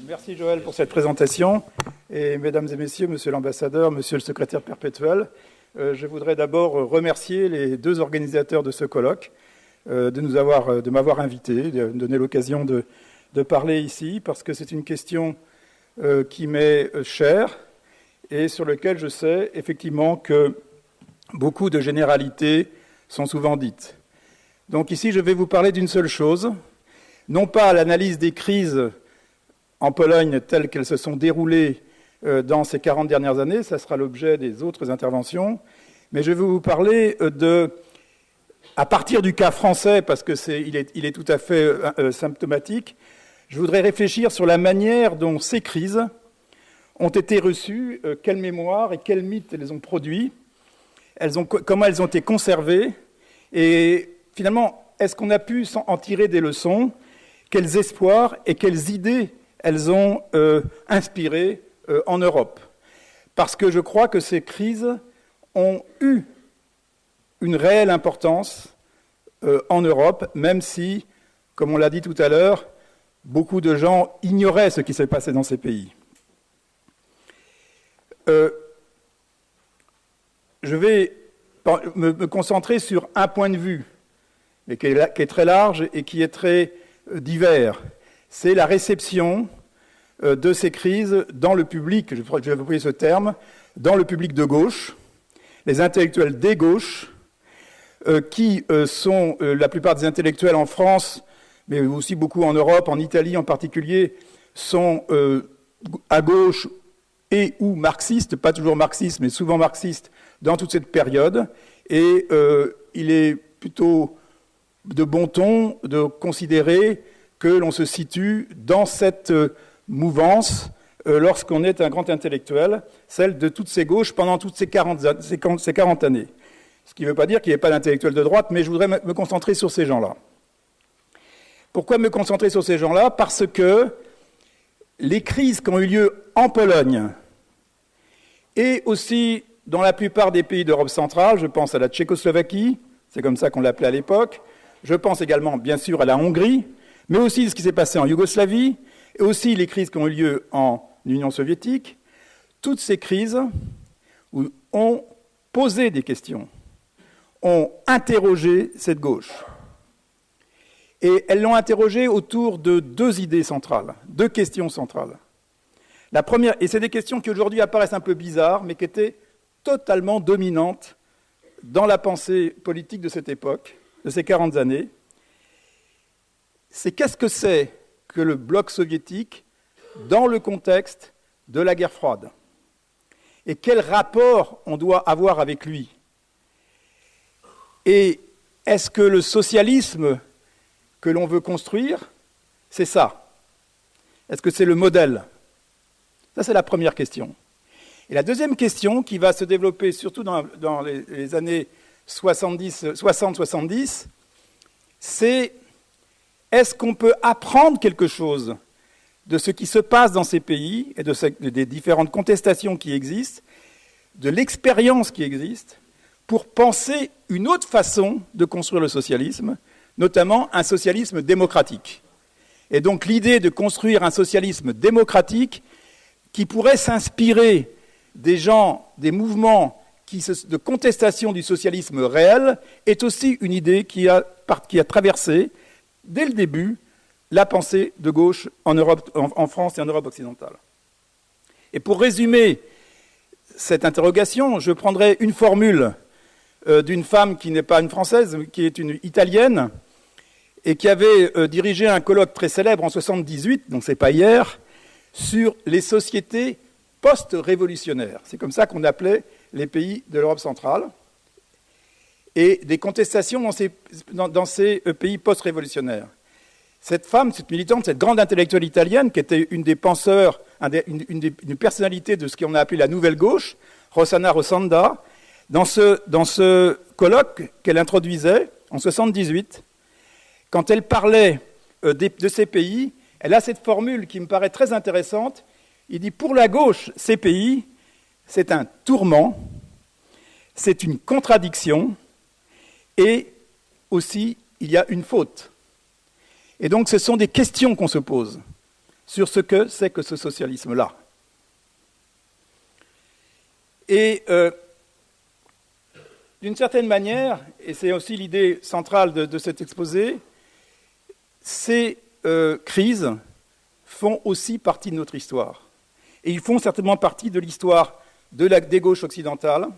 Merci Joël pour cette présentation. Et mesdames et messieurs, monsieur l'ambassadeur, monsieur le secrétaire perpétuel, je voudrais d'abord remercier les deux organisateurs de ce colloque de m'avoir invité, de me donner l'occasion de parler ici, parce que c'est une question qui m'est chère et sur laquelle je sais effectivement que beaucoup de généralités sont souvent dites. Donc ici, je vais vous parler d'une seule chose, non pas l'analyse des crises en Pologne telles qu'elles se sont déroulées dans ces 40 dernières années, ça sera l'objet des autres interventions, mais je vais vous parler à partir du cas français, parce qu'il est tout à fait symptomatique, je voudrais réfléchir sur la manière dont ces crises ont été reçues, quelle mémoire et quel mythe elles ont produit, comment elles ont été conservées, et finalement, est-ce qu'on a pu en tirer des leçons, quels espoirs et quelles idées elles ont inspiré en Europe. Parce que je crois que ces crises ont eu une réelle importance en Europe, même si, comme on l'a dit tout à l'heure, beaucoup de gens ignoraient ce qui s'est passé dans ces pays. Je vais me concentrer sur un point de vue, mais qui est très large et qui est très divers. C'est la réception de ces crises dans le public, je vais employer ce terme, dans le public de gauche, les intellectuels des gauches, qui sont la plupart des intellectuels en France, mais aussi beaucoup en Europe, en Italie en particulier, sont à gauche et ou marxistes, pas toujours marxistes, mais souvent marxistes, dans toute cette période. Et il est plutôt de bon ton de considérer que l'on se situe dans cette mouvance lorsqu'on est un grand intellectuel, celle de toutes ces gauches pendant toutes ces 40 années. Ce qui ne veut pas dire qu'il n'y ait pas d'intellectuels de droite, mais je voudrais me concentrer sur ces gens-là. Pourquoi me concentrer sur ces gens-là ? Parce que les crises qui ont eu lieu en Pologne et aussi dans la plupart des pays d'Europe centrale, je pense à la Tchécoslovaquie, c'est comme ça qu'on l'appelait à l'époque, je pense également bien sûr à la Hongrie, mais aussi ce qui s'est passé en Yougoslavie, et aussi les crises qui ont eu lieu en Union soviétique, toutes ces crises ont posé des questions, ont interrogé cette gauche. Et elles l'ont interrogée autour de deux idées centrales, deux questions centrales. La première, et c'est des questions qui aujourd'hui apparaissent un peu bizarres, mais qui étaient totalement dominantes dans la pensée politique de cette époque, de ces 40 années, c'est qu'est-ce que c'est que le bloc soviétique dans le contexte de la guerre froide ? Et quel rapport on doit avoir avec lui ? Et est-ce que le socialisme que l'on veut construire, c'est ça ? Est-ce que c'est le modèle ? Ça, c'est la première question. Et la deuxième question, qui va se développer surtout dans les années 60-70, c'est est-ce qu'on peut apprendre quelque chose de ce qui se passe dans ces pays et des différentes contestations qui existent, de l'expérience qui existe, pour penser une autre façon de construire le socialisme, notamment un socialisme démocratique. Et donc l'idée de construire un socialisme démocratique qui pourrait s'inspirer des gens, des mouvements de contestation du socialisme réel, est aussi une idée qui a traversé, dès le début, la pensée de gauche en Europe, en France et en Europe occidentale. Et pour résumer cette interrogation, je prendrai une formule d'une femme qui n'est pas une Française, qui est une Italienne, et qui avait dirigé un colloque très célèbre en 1978, donc c'est pas hier, sur les sociétés post-révolutionnaires. C'est comme ça qu'on appelait les pays de l'Europe centrale, et des contestations dans ces pays post-révolutionnaires. Cette femme, cette militante, cette grande intellectuelle italienne, qui était une des penseurs, une personnalité de ce qu'on a appelé la nouvelle gauche, Rossana Rossanda, dans ce colloque qu'elle introduisait en 1978, quand elle parlait de ces pays, elle a cette formule qui me paraît très intéressante. Il dit, pour la gauche, ces pays, c'est un tourment, c'est une contradiction, et aussi, il y a une faute. Et donc, ce sont des questions qu'on se pose. sur ce que c'est que ce socialisme-là. Et d'une certaine manière, et c'est aussi l'idée centrale de cet exposé, ces crises font aussi partie de notre histoire. Et ils font certainement partie de l'histoire des gauches occidentales,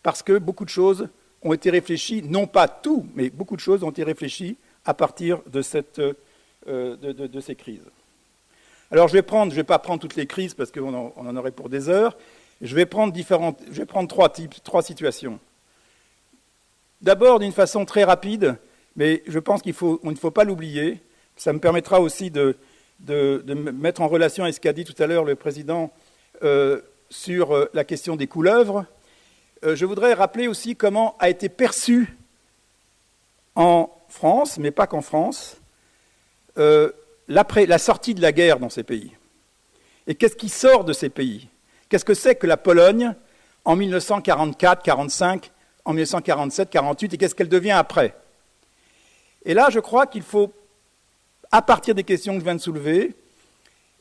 parce que beaucoup de choses ont été réfléchies, non pas tout, mais beaucoup de choses ont été réfléchies à partir de ces crises. Alors je ne vais pas prendre toutes les crises, parce qu'on en aurait pour des heures. Je vais prendre trois situations. D'abord, d'une façon très rapide, mais je pense qu'il ne faut pas l'oublier. Ça me permettra aussi de mettre en relation avec ce qu'a dit tout à l'heure le président sur la question des couleuvres. Je voudrais rappeler aussi comment a été perçue en France, mais pas qu'en France, la sortie de la guerre dans ces pays. Et qu'est-ce qui sort de ces pays ? Qu'est-ce que c'est que la Pologne en 1944, 1945, en 1947, 1948, et qu'est-ce qu'elle devient après ? Et là, je crois qu'il faut, à partir des questions que je viens de soulever,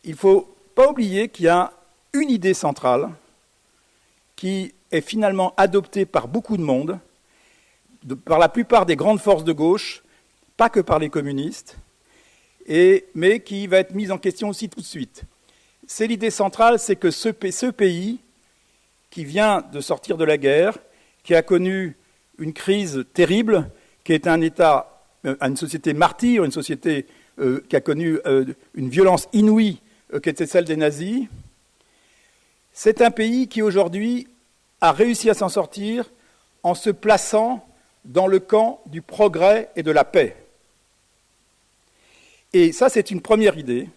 il ne faut pas oublier qu'il y a une idée centrale qui est finalement adoptée par beaucoup de monde, par la plupart des grandes forces de gauche, pas que par les communistes, mais qui va être mise en question aussi tout de suite. C'est l'idée centrale, c'est que ce pays qui vient de sortir de la guerre, qui a connu une crise terrible, qui est un État, une société martyre, une société qui a connu une violence inouïe, qui était celle des nazis, c'est un pays qui aujourd'hui a réussi à s'en sortir en se plaçant dans le camp du progrès et de la paix. Et ça, c'est une première idée,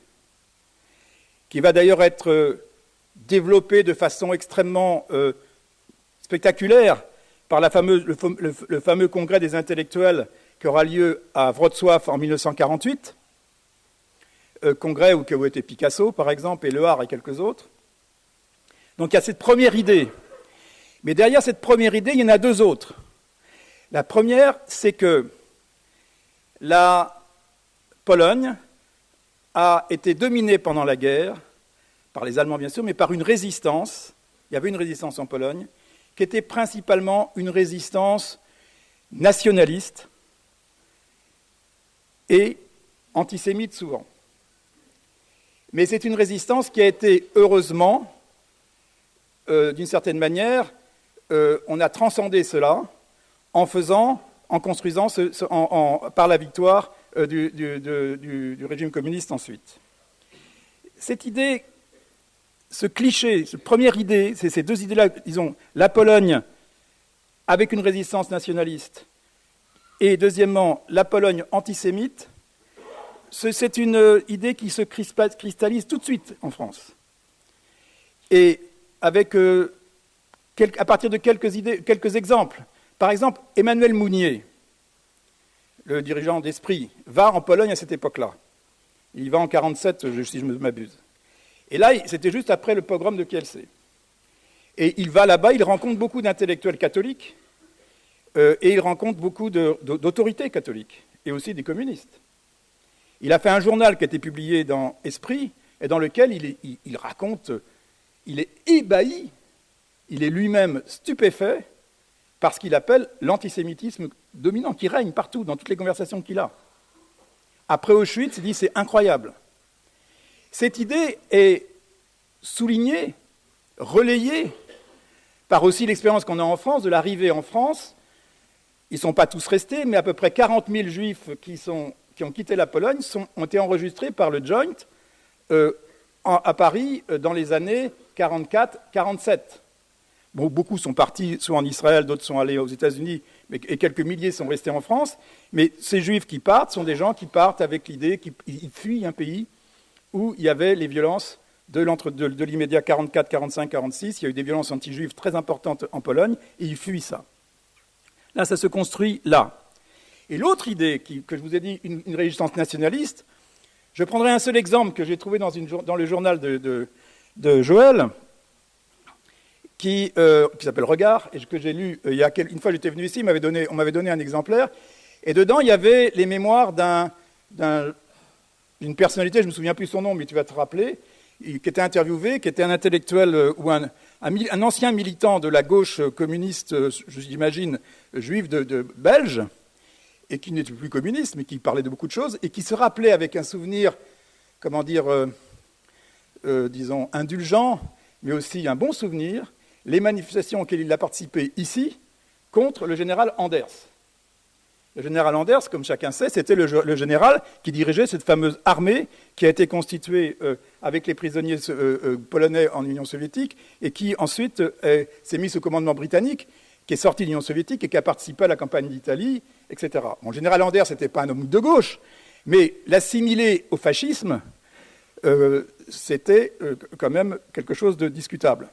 qui va d'ailleurs être développée de façon extrêmement spectaculaire par le fameux congrès des intellectuels qui aura lieu à Wrocław en 1948, congrès où était Picasso, par exemple, et Lehár et quelques autres. Donc il y a cette première idée. Mais derrière cette première idée, il y en a deux autres. La première, c'est que la Pologne a été dominée pendant la guerre, par les Allemands bien sûr, mais par une résistance. Il y avait une résistance en Pologne, qui était principalement une résistance nationaliste et antisémite souvent. Mais c'est une résistance qui a été, heureusement, d'une certaine manière, on a transcendé cela en construisant par la victoire du régime communiste ensuite. Cette idée, ce cliché, cette première idée, c'est ces deux idées-là, disons, la Pologne avec une résistance nationaliste et deuxièmement, la Pologne antisémite, c'est une idée qui se cristallise tout de suite en France. Et avec, à partir de quelques exemples. Par exemple, Emmanuel Mounier, le dirigeant d'Esprit, va en Pologne à cette époque-là. Il va en 1947, si je ne m'abuse. Et là, c'était juste après le pogrom de Kielce. Et il va là-bas, il rencontre beaucoup d'intellectuels catholiques, et il rencontre beaucoup d'autorités catholiques, et aussi des communistes. Il a fait un journal qui a été publié dans Esprit, et dans lequel il raconte, il est ébahi, il est lui-même stupéfait par ce qu'il appelle l'antisémitisme dominant, qui règne partout, dans toutes les conversations qu'il a. Après Auschwitz, il dit c'est incroyable. Cette idée est soulignée, relayée, par aussi l'expérience qu'on a en France, de l'arrivée en France. Ils ne sont pas tous restés, mais à peu près 40 000 juifs qui ont quitté la Pologne ont été enregistrés par le Joint à Paris dans les années 44-47. Bon, beaucoup sont partis, soit en Israël, d'autres sont allés aux États-Unis, et quelques milliers sont restés en France. Mais ces juifs qui partent sont des gens qui partent avec l'idée qu'ils fuient un pays où il y avait les violences de l'immédiat 44, 45, 46. Il y a eu des violences anti-juives très importantes en Pologne, et ils fuient ça. Là, ça se construit là. Et l'autre idée, que je vous ai dit, une résistance nationaliste, je prendrai un seul exemple que j'ai trouvé dans le journal de Joël, qui s'appelle Regard, et que j'ai lu une fois j'étais venu ici, on m'avait donné un exemplaire, et dedans il y avait les mémoires d'un d'une personnalité, je ne me souviens plus son nom, mais tu vas te rappeler, qui était interviewé, qui était un intellectuel ou un ancien militant de la gauche communiste, j'imagine, juive de belge, et qui n'était plus communiste, mais qui parlait de beaucoup de choses, et qui se rappelait avec un souvenir, comment dire, disons, indulgent, mais aussi un bon souvenir, les manifestations auxquelles il a participé ici contre le général Anders. Le général Anders, comme chacun sait, c'était le général qui dirigeait cette fameuse armée qui a été constituée avec les prisonniers polonais en Union soviétique et qui ensuite s'est mise sous commandement britannique, qui est sorti de l'Union soviétique et qui a participé à la campagne d'Italie, etc. Bon, le général Anders n'était pas un homme de gauche, mais l'assimiler au fascisme, c'était quand même quelque chose de discutable.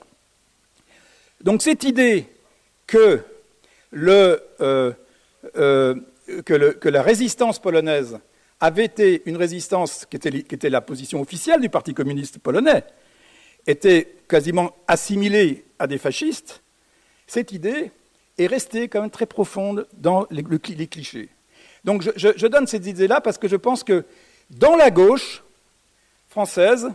Donc cette idée que la résistance polonaise avait été une résistance qui était la position officielle du Parti communiste polonais, était quasiment assimilée à des fascistes, cette idée est restée quand même très profonde dans les clichés. Donc je donne cette idée-là parce que je pense que dans la gauche française,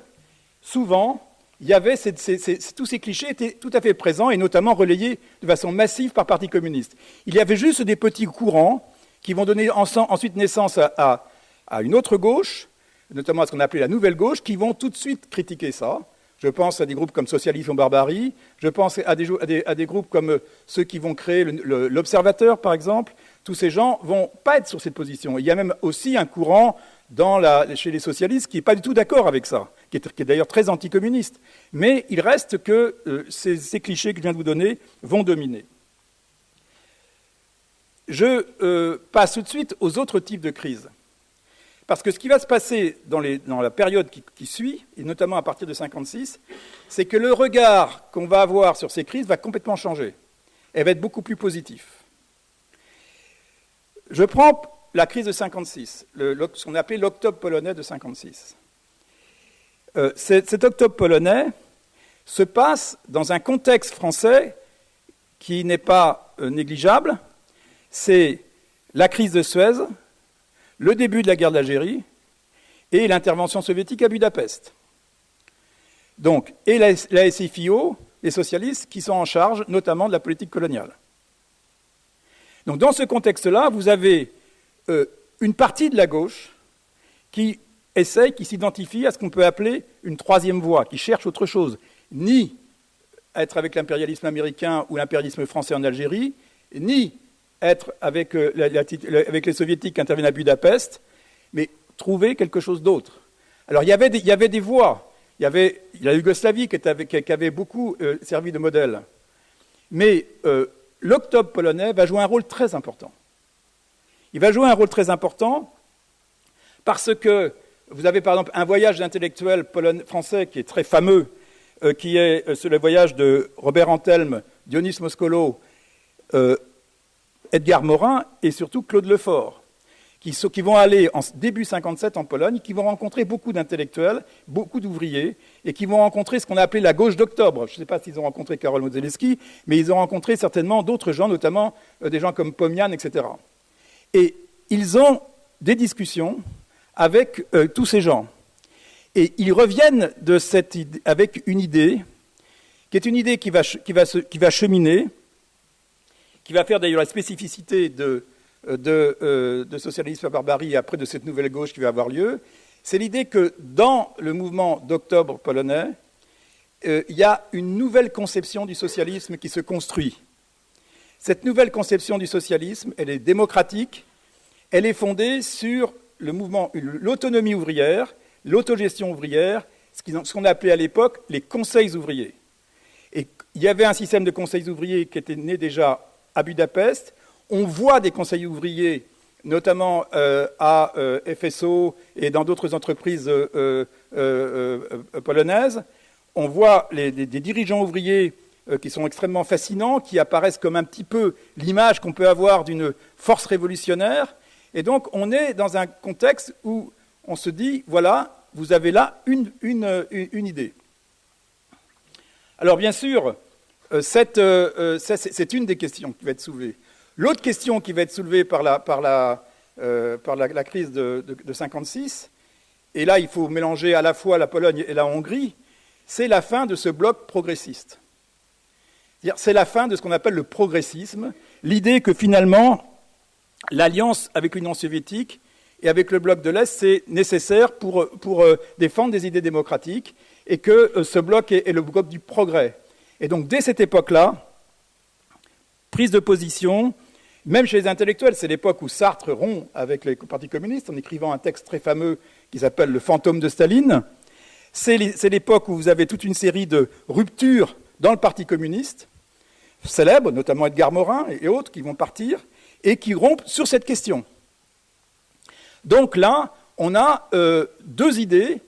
souvent, il y avait tous ces clichés étaient tout à fait présents et notamment relayés de façon massive par le Parti communiste. Il y avait juste des petits courants qui vont donner ensuite naissance à une autre gauche, notamment à ce qu'on appelait la nouvelle gauche, qui vont tout de suite critiquer ça. Je pense à des groupes comme Socialisme en barbarie, je pense à des groupes comme ceux qui vont créer l'Observateur, par exemple. Tous ces gens ne vont pas être sur cette position. Il y a même aussi un courant chez les socialistes qui n'est pas du tout d'accord avec ça, qui est d'ailleurs très anticommuniste. Mais il reste que ces clichés que je viens de vous donner vont dominer. Je passe tout de suite aux autres types de crises. Parce que ce qui va se passer dans la période qui suit, et notamment à partir de 1956, c'est que le regard qu'on va avoir sur ces crises va complètement changer. Elle va être beaucoup plus positif. Je prends la crise de 1956, ce qu'on appelait l'octobre polonais de 1956. Cet octobre polonais se passe dans un contexte français qui n'est pas négligeable. C'est la crise de Suez, le début de la guerre d'Algérie et l'intervention soviétique à Budapest. Donc, et la SFIO, les socialistes, qui sont en charge notamment de la politique coloniale. Donc, dans ce contexte-là, vous avez une partie de la gauche qui s'identifie à ce qu'on peut appeler une troisième voie, qui cherche autre chose, ni être avec l'impérialisme américain ou l'impérialisme français en Algérie, ni être avec les soviétiques qui interviennent à Budapest, mais trouver quelque chose d'autre. Alors il y avait des voies. Il y avait la Yougoslavie qui avait beaucoup servi de modèle. Mais l'octobre polonais va jouer un rôle très important. Il va jouer un rôle très important parce que vous avez par exemple un voyage d'intellectuels français qui est très fameux, qui est le voyage de Robert Antelme, Dionys Moskolo, Edgar Morin et surtout Claude Lefort, qui vont aller en début 1957 en Pologne, qui vont rencontrer beaucoup d'intellectuels, beaucoup d'ouvriers, et qui vont rencontrer ce qu'on a appelé la gauche d'octobre. Je ne sais pas s'ils ont rencontré Karol Modzelewski, mais ils ont rencontré certainement d'autres gens, notamment des gens comme Pomian, etc. Et ils ont des discussions avec tous ces gens. Et ils reviennent avec une idée, qui est une idée qui va cheminer, qui va faire d'ailleurs la spécificité de Socialisme à barbarie après de cette nouvelle gauche qui va avoir lieu, c'est l'idée que dans le mouvement d'octobre polonais, il y a une nouvelle conception du socialisme qui se construit. Cette nouvelle conception du socialisme, elle est démocratique, elle est fondée sur l'autonomie ouvrière, l'autogestion ouvrière, ce qu'on appelait à l'époque les conseils ouvriers. Et il y avait un système de conseils ouvriers qui était né déjà à Budapest. On voit des conseils ouvriers, notamment à FSO et dans d'autres entreprises polonaises. On voit des dirigeants ouvriers qui sont extrêmement fascinants, qui apparaissent comme un petit peu l'image qu'on peut avoir d'une force révolutionnaire. Et donc, on est dans un contexte où on se dit, voilà, vous avez là une idée. Alors, bien sûr, c'est une des questions qui va être soulevée. L'autre question qui va être soulevée par la crise de 1956, et là il faut mélanger à la fois la Pologne et la Hongrie, c'est la fin de ce bloc progressiste. C'est la fin de ce qu'on appelle le progressisme, l'idée que finalement l'alliance avec l'Union soviétique et avec le bloc de l'Est, c'est nécessaire pour défendre des idées démocratiques, et que ce bloc est le bloc du progrès. Et donc dès cette époque-là, prise de position, même chez les intellectuels, c'est l'époque où Sartre rompt avec le Parti communiste en écrivant un texte très fameux qui s'appelle « Le fantôme de Staline ». C'est l'époque où vous avez toute une série de ruptures dans le Parti communiste, célèbres, notamment Edgar Morin et autres, qui vont partir, et qui rompent sur cette question. Donc là, on a deux idées.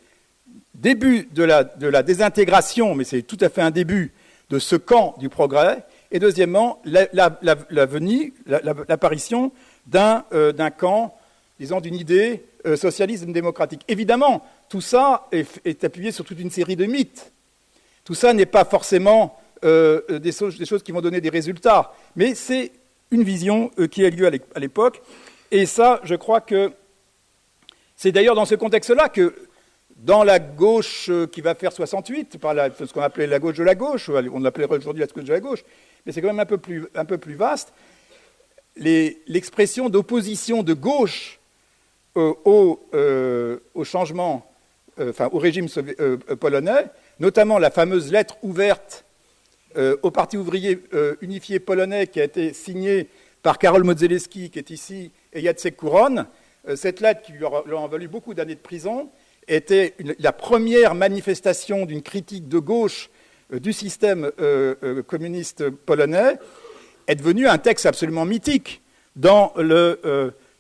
Début de la désintégration, mais c'est tout à fait un début de ce camp du progrès, et deuxièmement, l'apparition d'un camp, disons, d'une idée socialisme démocratique. Évidemment, tout ça est appuyé sur toute une série de mythes. Tout ça n'est pas forcément des choses qui vont donner des résultats, mais c'est une vision qui a lieu à l'époque, et ça, je crois que c'est d'ailleurs dans ce contexte-là que dans la gauche qui va faire 68, par ce qu'on appelait la gauche de la gauche, on l'appellerait aujourd'hui la gauche de la gauche, mais c'est quand même un peu plus vaste, l'expression d'opposition de gauche au changement, au régime polonais, notamment la fameuse lettre ouverte au Parti ouvrier unifié polonais qui a été signée par Karol Modzelewski, qui est ici, et Jacek Kuron. Cette lettre, qui leur a valu beaucoup d'années de prison, était la première manifestation d'une critique de gauche du système communiste polonais, est devenue un texte absolument mythique dans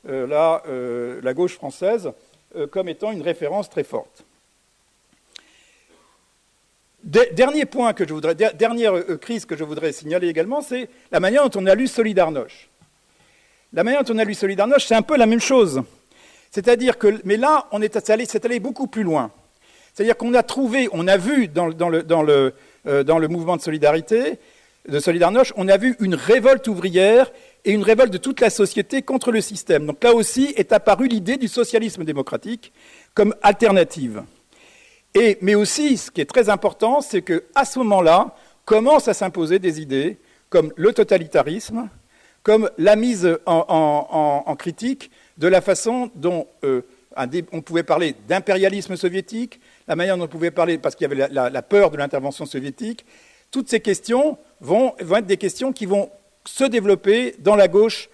la gauche française comme étant une référence très forte. Dernière crise que je voudrais signaler également, c'est la manière dont on a lu Solidarność. La manière dont on a lu Solidarność, c'est un peu la même chose. C'est-à-dire que, mais là, c'est allé beaucoup plus loin. C'est-à-dire qu'on a vu dans le mouvement de solidarité, de Solidarność, on a vu une révolte ouvrière et une révolte de toute la société contre le système. Donc là aussi est apparue l'idée du socialisme démocratique comme alternative. Mais aussi, ce qui est très important, c'est qu'à ce moment-là, commencent à s'imposer des idées comme le totalitarisme, comme la mise en critique de la façon dont on pouvait parler d'impérialisme soviétique, la manière dont on pouvait parler, parce qu'il y avait la peur de l'intervention soviétique. Toutes ces questions vont être des questions qui vont se développer dans la gauche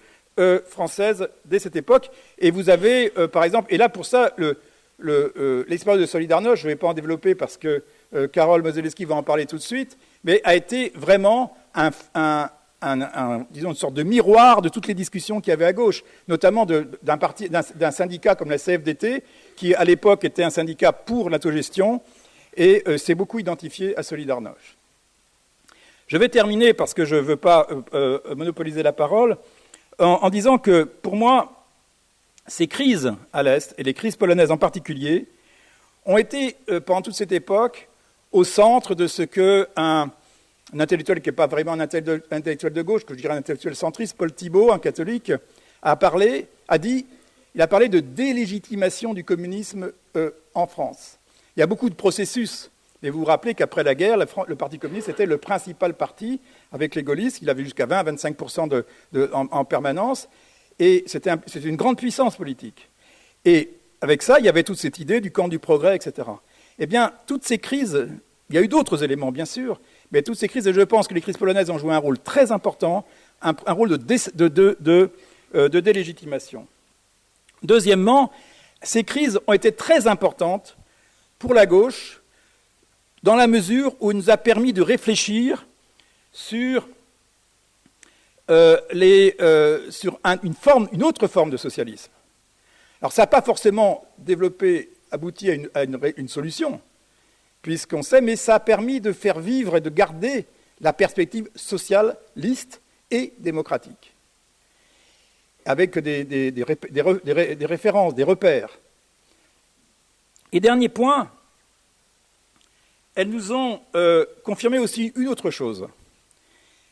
française dès cette époque. Et vous avez, par exemple, et là pour ça, l'expérience de Solidarność, je ne vais pas en développer parce que Karol Modzelewski va en parler tout de suite, mais a été vraiment disons, une sorte de miroir de toutes les discussions qu'il y avait à gauche, notamment d'un syndicat comme la CFDT, qui à l'époque était un syndicat pour l'autogestion, et s'est beaucoup identifié à Solidarność. Je vais terminer, parce que je ne veux pas monopoliser la parole, en disant que, pour moi, ces crises à l'Est, et les crises polonaises en particulier, ont été, pendant toute cette époque, au centre de ce qu'un intellectuel qui n'est pas vraiment un intellectuel de gauche, que je dirais un intellectuel centriste, Paul Thibault, un catholique, il a parlé de délégitimation du communisme en France. Il y a beaucoup de processus, mais vous vous rappelez qu'après la guerre, le Parti communiste était le principal parti, avec les gaullistes, il avait jusqu'à 20-25% en permanence, et c'était une grande puissance politique. Et avec ça, il y avait toute cette idée du camp du progrès, etc. Eh bien, toutes ces crises, il y a eu d'autres éléments, bien sûr, mais toutes ces crises, et je pense que les crises polonaises ont joué un rôle très important, un rôle de délégitimation. Deuxièmement, ces crises ont été très importantes pour la gauche, dans la mesure où il nous a permis de réfléchir sur une autre forme de socialisme. Alors ça n'a pas forcément abouti à une solution, puisqu'on sait, mais ça a permis de faire vivre et de garder la perspective socialiste et démocratique, avec des références, des repères. Et dernier point, elles nous ont confirmé aussi une autre chose.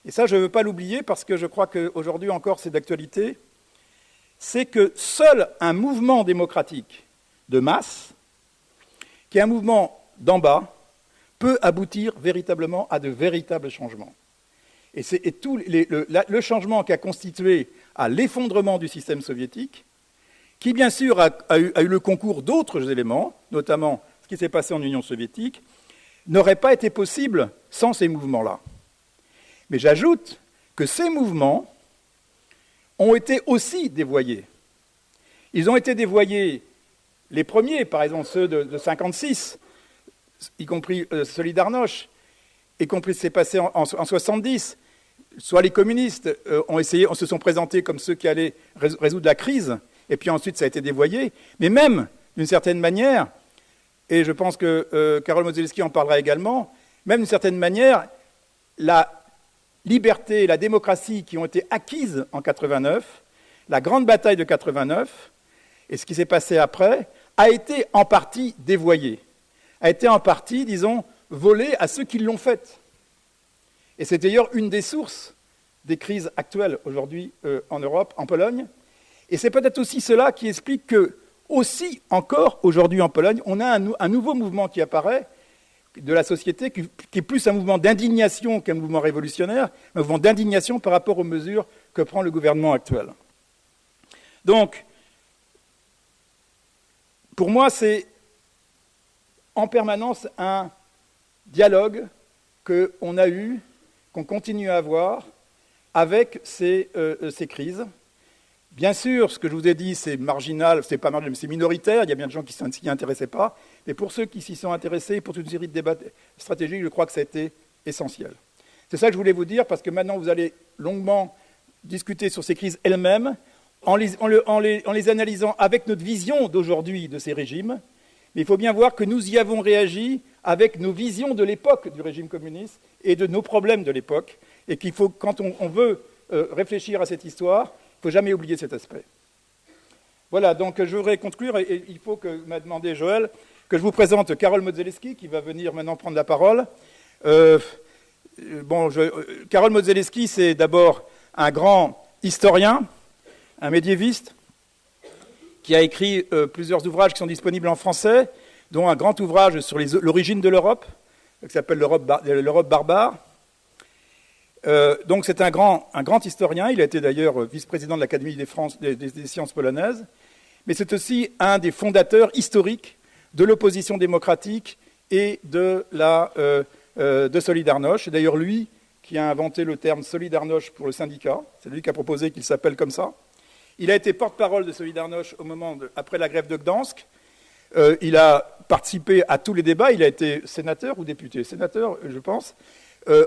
Et ça, je ne veux pas l'oublier parce que je crois qu'aujourd'hui encore c'est d'actualité. C'est que seul un mouvement démocratique de masse qu'un mouvement d'en bas peut aboutir véritablement à de véritables changements. Et tout le changement qui a constitué à l'effondrement du système soviétique, qui bien sûr a eu le concours d'autres éléments, notamment ce qui s'est passé en Union soviétique, n'aurait pas été possible sans ces mouvements-là. Mais j'ajoute que ces mouvements ont été aussi dévoyés. Ils ont été dévoyés, les premiers, par exemple ceux de 1956, y compris Solidarność, y compris ce qui s'est passé en 1970, soit les communistes se sont présentés comme ceux qui allaient résoudre la crise, et puis ensuite ça a été dévoyé, mais même, d'une certaine manière, et je pense que Karol Modzelski en parlera également, même d'une certaine manière, la liberté et la démocratie qui ont été acquises en 89, la grande bataille de 89, et ce qui s'est passé après, a été en partie dévoyé, a été en partie, disons, volé à ceux qui l'ont faite. Et c'est d'ailleurs une des sources des crises actuelles aujourd'hui en Europe, en Pologne. Et c'est peut-être aussi cela qui explique que, aussi encore aujourd'hui en Pologne, on a un nouveau mouvement qui apparaît de la société, qui est plus un mouvement d'indignation qu'un mouvement révolutionnaire, un mouvement d'indignation par rapport aux mesures que prend le gouvernement actuel. Donc, pour moi, c'est en permanence un dialogue qu'on a eu, qu'on continue à avoir avec ces crises. Bien sûr, ce que je vous ai dit, c'est marginal, c'est pas marginal, c'est minoritaire, il y a bien de gens qui ne s'y intéressaient pas, mais pour ceux qui s'y sont intéressés, pour toute une série de débats stratégiques, je crois que ça a été essentiel. C'est ça que je voulais vous dire, parce que maintenant vous allez longuement discuter sur ces crises elles-mêmes, en les analysant avec notre vision d'aujourd'hui de ces régimes, mais il faut bien voir que nous y avons réagi avec nos visions de l'époque du régime communiste et de nos problèmes de l'époque, et qu'il faut, quand on veut réfléchir à cette histoire, il ne faut jamais oublier cet aspect. Voilà, donc je voudrais conclure, et il faut que m'a demandé Joël, que je vous présente Karol Modzelski, qui va venir maintenant prendre la parole. Karol Modzelski, c'est d'abord un grand historien, un médiéviste, qui a écrit plusieurs ouvrages qui sont disponibles en français, dont un grand ouvrage sur l'origine de l'Europe, qui s'appelle l'Europe barbare. Donc c'est un grand historien, il a été d'ailleurs vice-président de l'Académie des sciences polonaises, mais c'est aussi un des fondateurs historiques de l'opposition démocratique et de Solidarność. C'est d'ailleurs lui qui a inventé le terme Solidarność pour le syndicat, c'est lui qui a proposé qu'il s'appelle comme ça. Il a été porte-parole de Solidarność après la grève de Gdansk. Il a participé à tous les débats, il a été sénateur ou député, sénateur je pense.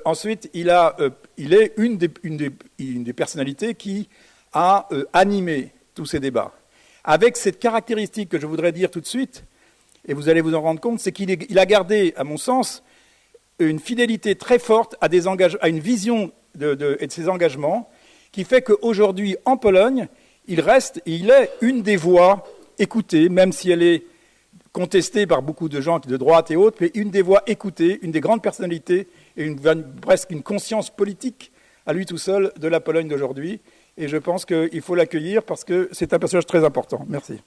Ensuite, il est une des personnalités qui a animé tous ces débats. Avec cette caractéristique que je voudrais dire tout de suite, et vous allez vous en rendre compte, c'est qu'il a gardé, à mon sens, une fidélité très forte à une vision et de ses engagements, qui fait qu'aujourd'hui, en Pologne, il est une des voix écoutées, même si elle est contestée par beaucoup de gens de droite et autres, mais une des voix écoutées, une des grandes personnalités, et presque une conscience politique à lui tout seul de la Pologne d'aujourd'hui. Et je pense qu'il faut l'accueillir parce que c'est un personnage très important. Merci.